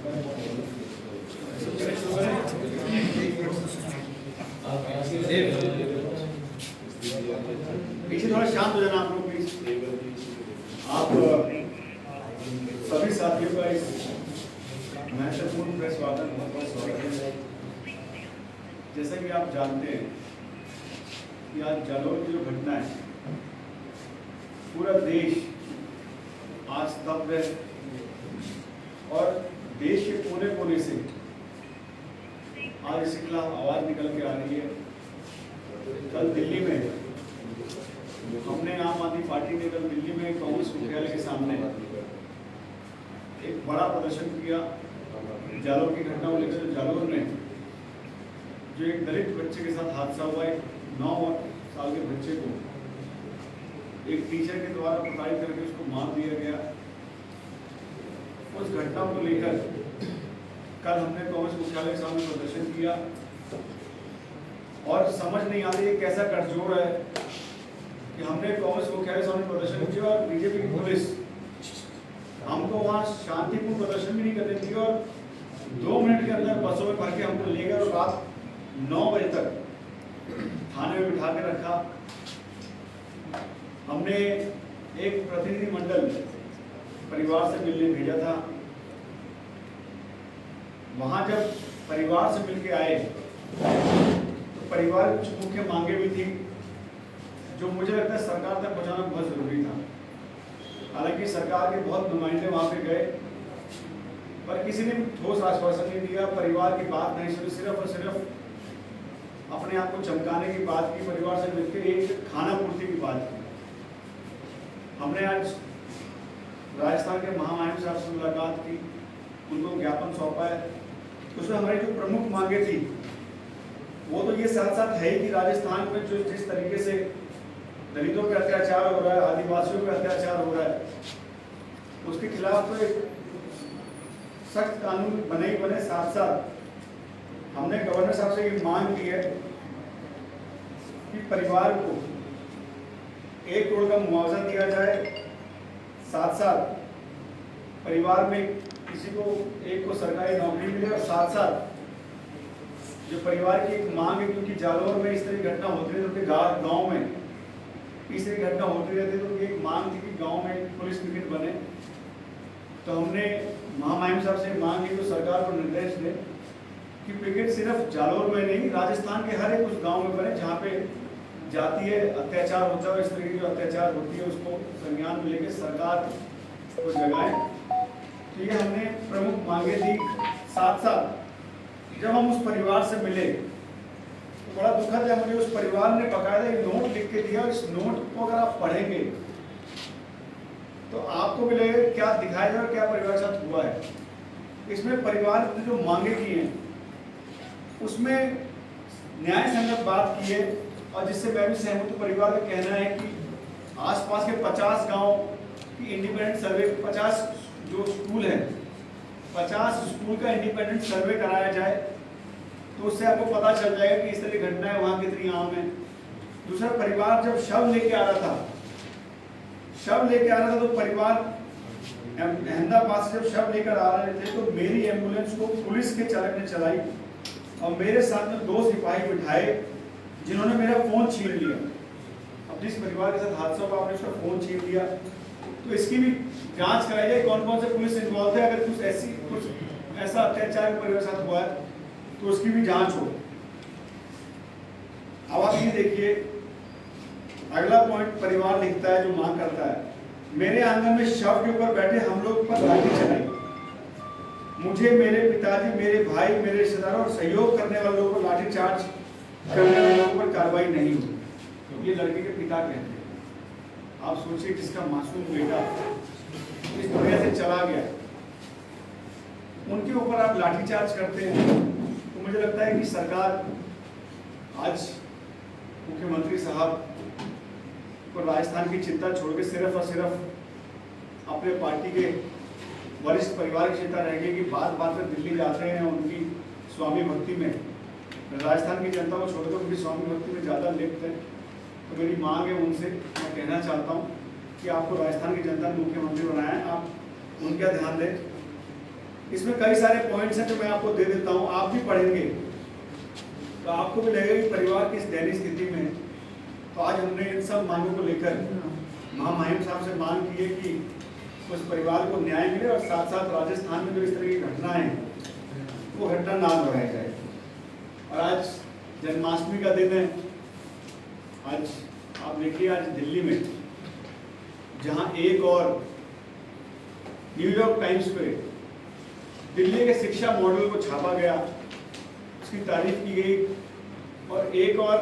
पीछे थोड़ा शांत हो जाना आप लोग प्लीज। आप सभी साथियों का इस महत्वपूर्ण प्रेस वार्ता में बहुत स्वागत है। जैसा कि आप जानते हैं कि आज जालौर की जो घटना है, पूरा देश आज स्तब्ध है और देश के कोने कोने से आज इसके खिलाफ आवाज निकल के आ रही है। कल दिल्ली में हमने आम आदमी पार्टी ने कल दिल्ली में कांग्रेस मुख्यालय के सामने एक बड़ा प्रदर्शन किया जालौर की घटना को लेकर। जालौर में जो एक दलित बच्चे के साथ हादसा हुआ, एक 9 साल के बच्चे को एक टीचर के द्वारा प्रताड़ित करके उसको मार दिया गया। उस घटना को लेकर कल हमने कांग्रेस मुख्यालय के सामने प्रदर्शन किया और समझ नहीं आ रही है कैसा गठजोड़ है कि हमने कांग्रेस मुख्यालय के सामने प्रदर्शन किया और बीजेपी की पुलिस हमको वहाँ शांतिपूर्ण प्रदर्शन भी नहीं करने दी और 2 मिनट के अंदर बसों में भर के हमको ले गए और रात 9 बजे तक थाने में बिठा के रखा। हमने एक प्रतिनिधि मंडल परिवार से मिलने भेजा था। वहां जब परिवार से मिलके आए तो परिवार की कुछ मुख्य मांगे भी थी जो मुझे लगता है सरकार तक पहुंचाना बहुत जरूरी था। हालांकि सरकार के बहुत नुमाइंदे वहां पे गए पर किसी ने ठोस आश्वासन नहीं दिया, परिवार की बात नहीं सुनी, सिर्फ और सिर्फ अपने आप को चमकाने की बात की, परिवार से मिलकर एक खाना पूर्ति की बात की। हमने आज राजस्थान के महामहिम साहब से मुलाकात की, उनको ज्ञापन सौंपा है। उसमें हमारी जो प्रमुख मांगे थी वो तो ये साथ साथ है कि राजस्थान में जो जिस तरीके से दलितों पे अत्याचार हो रहा है, आदिवासियों पे अत्याचार हो रहा है, उसके खिलाफ तो एक सख्त कानून बने ही बने। साथ साथ हमने गवर्नर साहब से ये मांग की है कि परिवार को 1 करोड़ का मुआवजा दिया जाए। साथ साथ परिवार में किसी को एक को सरकारी नौकरी मिले और साथ साथ जो परिवार की एक मांग है, क्योंकि जालौर में इस तरह की घटना होती रहती है, गांव में इस तरह की घटना होती रहती है, तो एक मांग थी कि गांव में पुलिस पिकेट बने। तो हमने महामहिम साहब से मांग की तो सरकार को निर्देश दे कि पिकेट सिर्फ जालौर में नहीं, राजस्थान के हर एक उस गाँव में बने जहाँ पे जातीय अत्याचार होता है। इस तरह की जो अत्याचार होती है उसको संज्ञान में लेकर सरकार को जगाए। तो ये हमने प्रमुख मांगे थी। साथ साथ जब हम उस परिवार से मिले तो बड़ा दुखद है, मुझे उस परिवार ने बकायदा एक नोट लिख के दिया। इस नोट को अगर आप पढ़ेंगे तो आपको भी लगेगा क्या दिखाया जाए, क्या परिवार के साथ हुआ है। इसमें परिवार ने जो मांगे की हैं उसमें न्याय संगत बात की है और जिससे मैं भी सहमत हूँ। परिवार का कहना है कि आसपास के 50 गांव की इंडिपेंडेंट सर्वे, 50 जो स्कूल है, 50 स्कूल का इंडिपेंडेंट सर्वे कराया जाए तो उससे आपको पता चल जाएगा कि इस तरह की घटनाएं वहाँ कितनी आम है। दूसरा, परिवार जब शव लेके आ रहा था तो परिवार अहमदाबाद से जब शव लेकर आ रहे थे तो मेरी एम्बुलेंस को पुलिस के चालक ने चलाई और मेरे साथ में 2 सिपाही बिठाए जिन्होंने मेरा फोन छीन लिया। अब जिस परिवार के साथ हादसा हुआ आपने उसका फोन छीन लिया, तो इसकी भी जांच कराई जाए कौन कौन से पुलिस इन्वॉल्व है। अगर कुछ ऐसा अत्याचार परिवार के साथ हुआ है तो उसकी भी जांच हो। अब आप ये देखिए, अगला पॉइंट परिवार लिखता है, जो मांग करता है, मेरे आंगन में शव के ऊपर बैठे हम लोग पर लाठी चलाई। मुझे, मेरे पिताजी, मेरे भाई, मेरे रिश्तेदारों और सहयोग करने वाले लोगों को लाठीचार्ज करने वाले लोगों पर कार्रवाई नहीं हुई। ये लड़के के पिता कहते हैं। आप सोचिए जिसका मासूम बेटा इस दुनिया से चला गया, उनके ऊपर आप लाठीचार्ज करते हैं। तो मुझे लगता है कि सरकार आज मुख्यमंत्री साहब को राजस्थान की चिंता छोड़ के सिर्फ और सिर्फ अपने पार्टी के वरिष्ठ परिवार की चिंता रह गई कि बात बात में दिल्ली जाते हैं उनकी स्वामी भक्ति में, राजस्थान की जनता को छोड़कर उनकी स्वामी भक्ति में ज़्यादा लिप्त है। तो मेरी मांग है उनसे, मैं कहना चाहता हूँ कि आपको राजस्थान की जनता ने मुख्यमंत्री बनाया है, आप उनका ध्यान दें। इसमें कई सारे पॉइंट्स हैं जो मैं आपको दे देता हूँ, आप भी पढ़ेंगे तो आपको भी लगेगा कि परिवार किस दयनीय स्थिति में है। तो आज हमने इन सब मांगों को लेकर महामहिम साहब से मांग की है कि उस परिवार को न्याय मिले और साथ साथ राजस्थान में जो इस तरह की घटनाएं हैं वो घटना ना दोहराई जाए। और आज जन्माष्टमी का दिन है। आज आप देखिए, आज दिल्ली में जहां एक और न्यूयॉर्क टाइम्स पे दिल्ली के शिक्षा मॉडल को छापा गया, उसकी तारीफ की गई, और एक और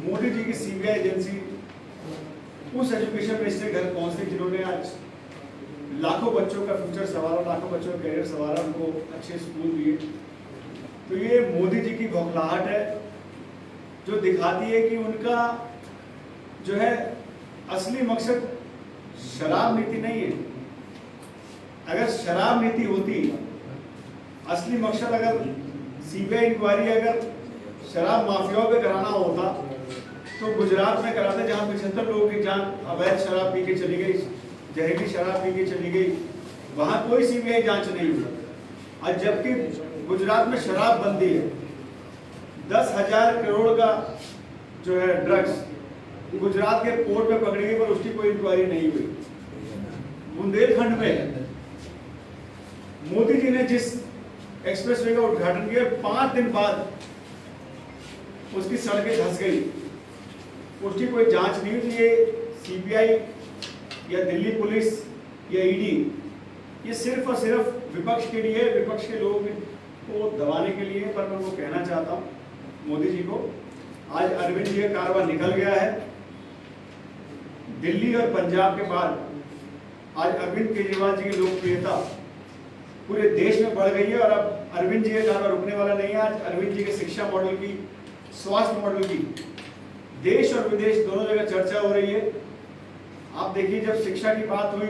मोदी जी की सीबीआई एजेंसी उस एजुकेशन मिनिस्टर घर पहुंचती जिन्होंने आज लाखों बच्चों का फ्यूचर संवारा, लाखों बच्चों का करियर संवारा, उनको अच्छे स्कूल दिए। तो ये मोदी जी की बौखलाहट है जो दिखाती है कि उनका जो है असली मकसद शराब नीति नहीं है। अगर शराब नीति होती, असली मकसद अगर सीबीआई इंक्वायरी अगर शराब माफियाओं पे कराना होता तो गुजरात में कराते, जहां 75 लोगों की जान अवैध शराब पी के चली गई, जहरीली शराब पी के चली गई, वहां कोई सीबीआई जांच नहीं हुई। और जबकि गुजरात में शराब बंदी है, 10,000 करोड़ का जो है ड्रग्स गुजरात के पोर्ट में पकड़ी गई, पर उसकी कोई इंक्वायरी नहीं हुई। बुंदेलखंड में मोदी जी ने जिस एक्सप्रेसवे का उद्घाटन किया, 5 दिन बाद उसकी सड़कें धंस गई, उसकी कोई जांच नहीं हुई। ये सीबीआई या दिल्ली पुलिस या ईडी, ये सिर्फ और सिर्फ विपक्ष के लिए, विपक्ष के लोगों को दबाने के लिए। पर मैं वो कहना चाहता हूँ मोदी जी को, आज अरविंद जी का कारवां निकल गया है। दिल्ली और पंजाब के बाद आज अरविंद केजरीवाल जी की लोकप्रियता पूरे देश में बढ़ गई है, और अब अरविंद जी का कारवां रुकने वाला नहीं है। आज अरविंद जी के शिक्षा मॉडल की, स्वास्थ्य मॉडल की देश और विदेश दोनों जगह चर्चा हो रही है। आप देखिए, जब शिक्षा की बात हुई,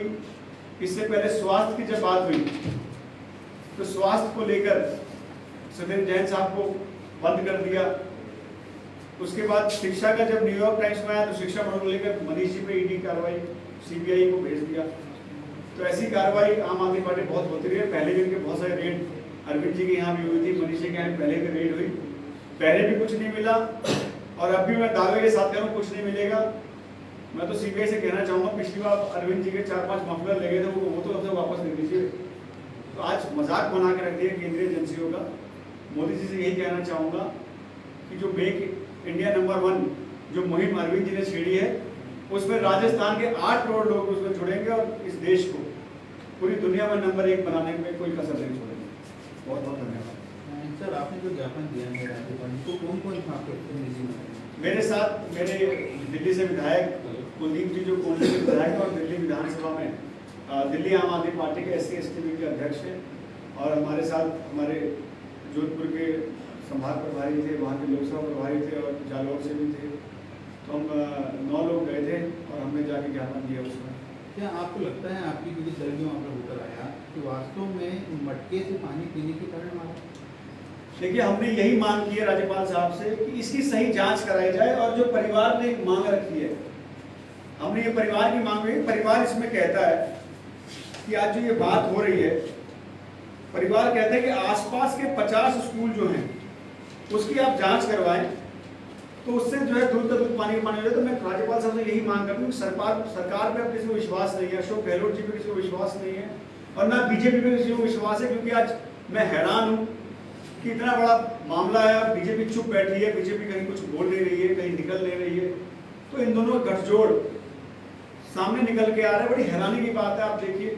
इससे पहले स्वास्थ्य की जब बात हुई, तो स्वास्थ्य को लेकर सत्येंद्र जैन साहब को बंद कर दिया। उसके बाद शिक्षा का जब न्यूयॉर्क टाइम्स में आया तो शिक्षा मॉडल को लेकर मनीष जी पे ईडी कार्रवाई, सीबीआई को भेज दिया। तो ऐसी कार्रवाई आम आदमी पार्टी बहुत होती रही है। पहले भी इनके बहुत सारे रेड अरविंद जी के यहाँ भी हुई थी, मनीष जी के यहाँ पहले भी रेड हुई, पहले भी कुछ नहीं मिला, और अब भी मैं दावे के साथ कह रहा हूँ कुछ नहीं मिलेगा। मैं तो सीबीआई से कहना चाहूँगा, पिछली बार अरविंद जी के 4-5 मफलर लगे थे, वो तो हमसे वापस ले लीजिए। तो आज मजाक बना के रख दिया केंद्रीय एजेंसियों का। मोदी जी से यही कहना चाहूँगा कि जो मेक इंडिया नंबर 1 जो मुहिम अरविंद जी ने छेड़ी है, उसमें राजस्थान के 8 करोड़ लोग उसमें जुड़ेंगे और इस देश को पूरी दुनिया में नंबर 1 बनाने में कोई कसर नहीं छोड़ेंगे। बहुत बहुत धन्यवाद। सर, आपने जो ज्ञापन दिया है राज्यपाल को, कौन मेरे साथ मेरे दिल्ली से विधायक कुलदीप जी जो कोल्डी के विधायक और दिल्ली विधानसभा में दिल्ली आम आदमी पार्टी के SC/ST के अध्यक्ष हैं, और हमारे साथ हमारे जोधपुर के संभाग प्रभारी थे, वहाँ के लोकसभा प्रभारी थे, और जालौर से भी थे। तो हम 9 लोग गए थे और हमने जाके ज्ञापन दिया उसमें। क्या आपको लगता है आपकी क्योंकि दल जो वहाँ पर होकर आया कि वास्तव में मटके से पानी पीने के कारण मारा? देखिए, हमने यही मांग की है राज्यपाल साहब से कि इसकी सही जांच कराई जाए, और जो परिवार ने एक मांग रखी है, हमने ये परिवार की मांग हुई। परिवार इसमें कहता है कि आज जो ये बात हो रही है, परिवार कहते हैं कि आसपास के 50 स्कूल जो हैं उसकी आप जांच करवाएं, तो उससे जो है दूध का दूध पानी का पानी हो जाए। तो मैं राज्यपाल साहब से यही मांग करता हूँ कि सरकार पे अब किसी को विश्वास नहीं है, अशोक गहलोत जी पे किसी को विश्वास नहीं है, और ना बीजेपी पे किसी को विश्वास है। क्योंकि आज मैं हैरान हूँ कि इतना बड़ा मामला है, बीजेपी चुप बैठी है, बीजेपी कहीं कुछ बोल नहीं रही है, कहीं निकल नहीं रही है। तो इन दोनों का गठजोड़ सामने निकल के आ रहा है। बड़ी हैरानी की बात है। आप देखिए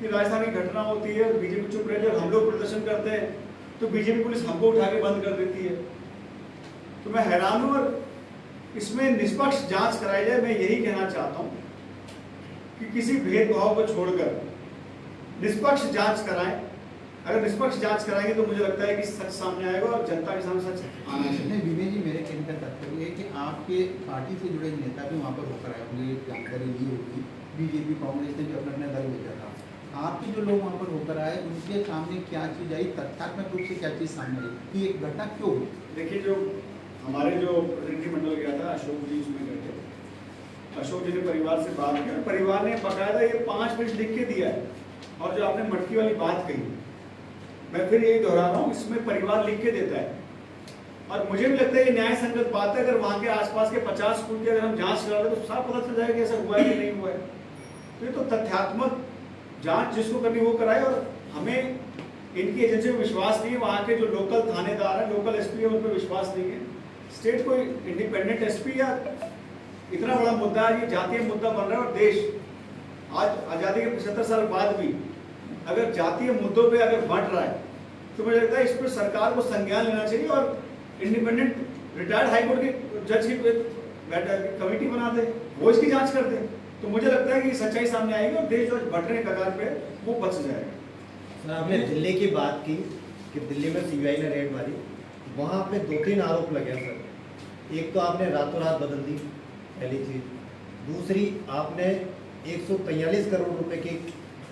कि राजस्थान की घटना होती है, बीजेपी चुप रहती है, हम लोग प्रदर्शन करते हैं तो बीजेपी पुलिस हमको उठा के बंद कर देती है। तो मैं हैरान हूँ, और इसमें निष्पक्ष जांच कराई जाए। मैं यही कहना चाहता हूँ कि किसी भेदभाव को छोड़कर निष्पक्ष जांच कराएं। अगर निष्पक्ष जांच कराएंगे तो मुझे लगता है कि सच सामने आएगा और जनता के सामने सच आना चाहिए। विनय जी, मेरे कहने का तात्पर्य है कि आपके पार्टी से जुड़े नेता भी वहाँ पर होकर आए होंगे, जानकारी ली होगी। बीजेपी कांग्रेस ने भी अपना अपना दल भेजा था, आपके जो लोग वहाँ पर होकर आए उनके सामने क्या चीज़ आई, तथ्यात्मक रूप से क्या चीज़ सामने आई कि एक घटना क्यों हुई? देखिए, जो हमारे जो प्रतिनिधिमंडल गया था, अशोक जी उसमें गए थे। अशोक जी ने परिवार से बात की और परिवार ने बकायदा ये 5 पेज लिख के दिया है। और जो आपने मटकी वाली बात कही, मैं फिर यही दोहरा रहा हूँ, इसमें परिवार लिख के देता है। और मुझे भी लगता है ये न्याय संगत बात है। अगर वहाँ के आसपास के 50 स्कूल की अगर हम जांच करा लें तो साफ पता चल जाएगा कि ऐसा हुआ है कि नहीं हुआ है। तो ये तो तथ्यात्मक जांच जिसको करनी वो कराए। और हमें इनकी एजेंसी में विश्वास नहीं है, वहाँ के जो लोकल थानेदार हैं, लोकल एसपी है, उन पर विश्वास नहीं है। स्टेट कोई इंडिपेंडेंट एसपी या इतना बड़ा मुद्दा है, ये जातीय मुद्दा बन रहा है। और देश आज आज़ादी के 75 साल बाद भी अगर जातीय मुद्दों पे अगर बढ़ रहा है तो मुझे लगता है इस पर सरकार को संज्ञान लेना चाहिए और इंडिपेंडेंट रिटायर्ड हाईकोर्ट के जज की कमेटी बना दे, वो इसकी जांच कर दे। तो मुझे लगता है कि सच्चाई सामने आएगी और देश जो बढ़ने के कगार पे वो बच जाएगा। सर, आपने दिल्ली की बात की कि दिल्ली में सीबीआई ने रेड मारी, वहाँ पे 2-3 आरोप लगे सर। एक तो आपने रातों रात बदल दी, पहली चीज़। दूसरी, आपने 143 करोड़ रुपए की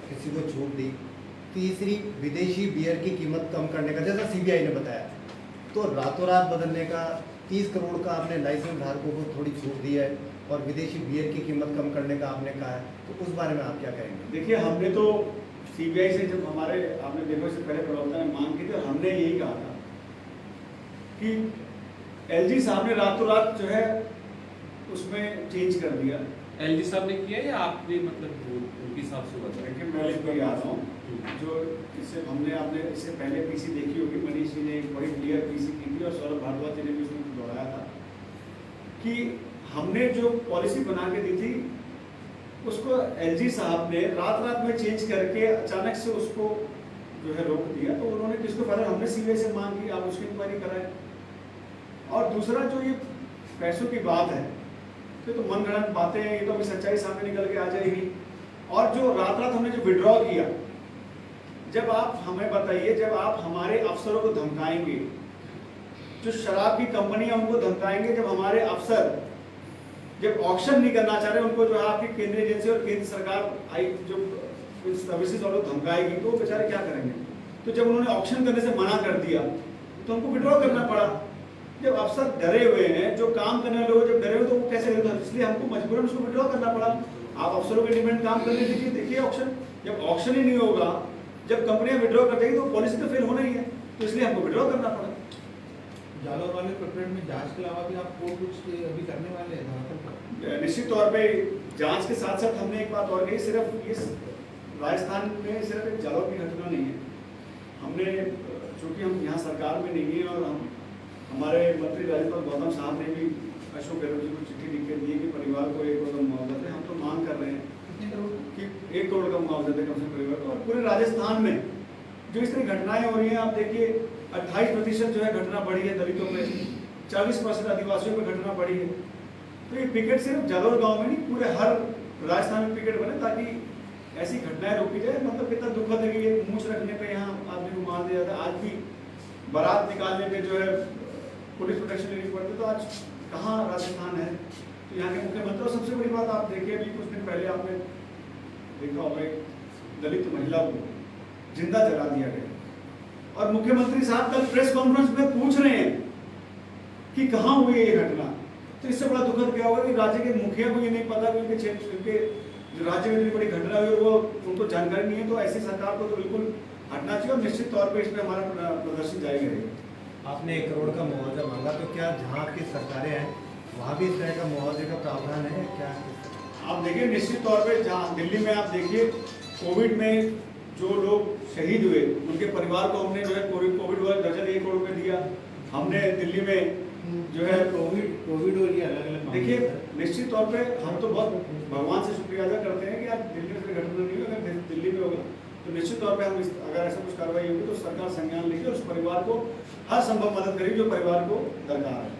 किसी को छूट दी। तीसरी, विदेशी बियर की कीमत कम करने का, जैसा सीबीआई ने बताया। तो रातों रात बदलने का 30 करोड़ का आपने लाइसेंस धारकों को थोड़ी छूट दी है और विदेशी बियर की कीमत कम करने का आपने कहा है, तो उस बारे में आप क्या कहेंगे? देखिए, हमने तो सीबीआई से जब हमारे आपने देखो इससे पहले प्रवक्ता ने मांग की थी, हमने यही कहा था कि एलजी साहब ने रातों रात जो है उसमें चेंज कर दिया। एलजी साहब ने किया या आपने मतलब उनके हिसाब से बताया? देखिए, मैं इसको याद हूँ जो इससे आपने इससे पहले पीसी देखी होगी, मनीष जी ने एक बड़ी क्लियर पीसी की थी और सौरभ भारद्वाज जी ने भी उसमें दोहराया था कि हमने जो पॉलिसी बना के दी थी उसको एलजी साहब ने रात में चेंज करके अचानक से उसको जो है रोक दिया। तो उन्होंने किसको पता, हमने सीबीआई से मांग की, आप उसकी इंक्वायरी कराएं। और दूसरा जो ये पैसों की बात है तो मनगढ़ंत बातें हैं, ये तो अभी सच्चाई सामने निकल के आ जाएगी। और जो रात हमने जो विड्रॉ किया, जब आप हमें बताइए, जब आप हमारे अफसरों को धमकाएंगे, जो शराब की कंपनी है उनको धमकाएंगे, जब हमारे अफसर जब ऑक्शन नहीं करना चाह रहे उनको जो है आपकी केंद्रीय एजेंसी और केंद्र सरकार आई जो सर्विसेज वालों को धमकाएगी, तो वो बेचारे क्या करेंगे? तो जब उन्होंने ऑक्शन करने से मना कर दिया तो हमको विड्रॉ करना पड़ा। जब अफसर डरे हुए हैं, जो काम करने वाले लोग जब डरे हुए तो वो कैसे करेंगे? इसलिए हमको मजबूरन उसको विड्रॉ करना पड़ा। आप अफसरों को इंडिपेंडेंट काम करने दीजिए, देखिए ऑक्शन। जब ऑक्शन ही नहीं होगा, जब कंपनियां विड्रॉ कर देगी तो पॉलिसी तो फेल होना ही है, तो इसलिए हमको विड्रॉ करना पड़ा। जालौर वाले प्रकरण में जांच के अलावा भी आपको कुछ अभी करने वाले हैं धरातल पर? निश्चित तौर पे जांच के साथ साथ हमने एक बात और कही, सिर्फ इस राजस्थान में सिर्फ एक जालौर की घटना नहीं है। हमने चूंकि हम यहाँ सरकार में नहीं है और हम हमारे मंत्री राज्यपाल गौतम साहब ने भी अशोक गहलोत जी को चिट्ठी लिख के दी है कि परिवार को 1 करोड़ का मुआवजा दें। हम तो मांग कर रहे हैं कितने करोड़ कि 1 करोड़ का मुआवजा दें कम से कम परिवार को। और पूरे राजस्थान में जो इस तरह घटनाएं हो रही हैं, आप देखिए 28% जो है घटना बढ़ी है दलितों में, 40% आदिवासियों में घटना बढ़ी है। तो ये पिकेट सिर्फ जालौर गांव में नहीं, पूरे हर राजस्थान में पिकेट बने ताकि ऐसी घटनाएं रोकी जाए। मतलब कितना दुखद है कि ये मूंछ रखने पे यहाँ आदमी को मार दिया जाता है। आज भी बारात निकालने पे जो है पुलिस प्रोटेक्शन लेनी पड़ती, तो आज कहाँ राजस्थान है? तो यहाँ के मुख्यमंत्री, और सबसे बड़ी बात आप देखिए, अभी कुछ दिन पहले आपने देखा होगा एक दलित महिला को जिंदा जला दिया गया और मुख्यमंत्री साहब कल प्रेस कॉन्फ्रेंस में पूछ रहे हैं कि कहाँ हुई है ये घटना। तो इससे बड़ा दुखद क्या होगा कि राज्य के मुखिया को ये नहीं पता कि उनके क्षेत्र, उनके जो राज्य में इतनी बड़ी घटना हुई वो उनको जानकारी नहीं है। तो ऐसी सरकार को तो बिल्कुल हटना चाहिए और निश्चित तौर पर इस पर हमारा प्रदर्शन जारी रहेगा। आपने 1 करोड़ का मुआवजा मांगा, तो क्या जहाँ आपकी सरकारें हैं वहाँ भी इस तरह का मुआवजे का प्रावधान है क्या? आप देखिए, निश्चित तौर पे जहाँ दिल्ली में आप देखिए कोविड में जो लोग शहीद हुए उनके परिवार को हमने जो है कोविड वाला दर्जा 1 करोड़ रुपये दिया। हमने दिल्ली में जो है कोविड और ये अलग अलग देखिए, निश्चित तौर पे हम तो बहुत भगवान से शुक्रिया अदा करते हैं कि आज दिल्ली में घटना नहीं हुई। अगर दिल्ली में होगा तो निश्चित तौर पे हम अगर ऐसा कुछ कार्रवाई होगी तो सरकार संज्ञान लेगी और उस परिवार को हर संभव मदद करेगी जो परिवार को दरकार है।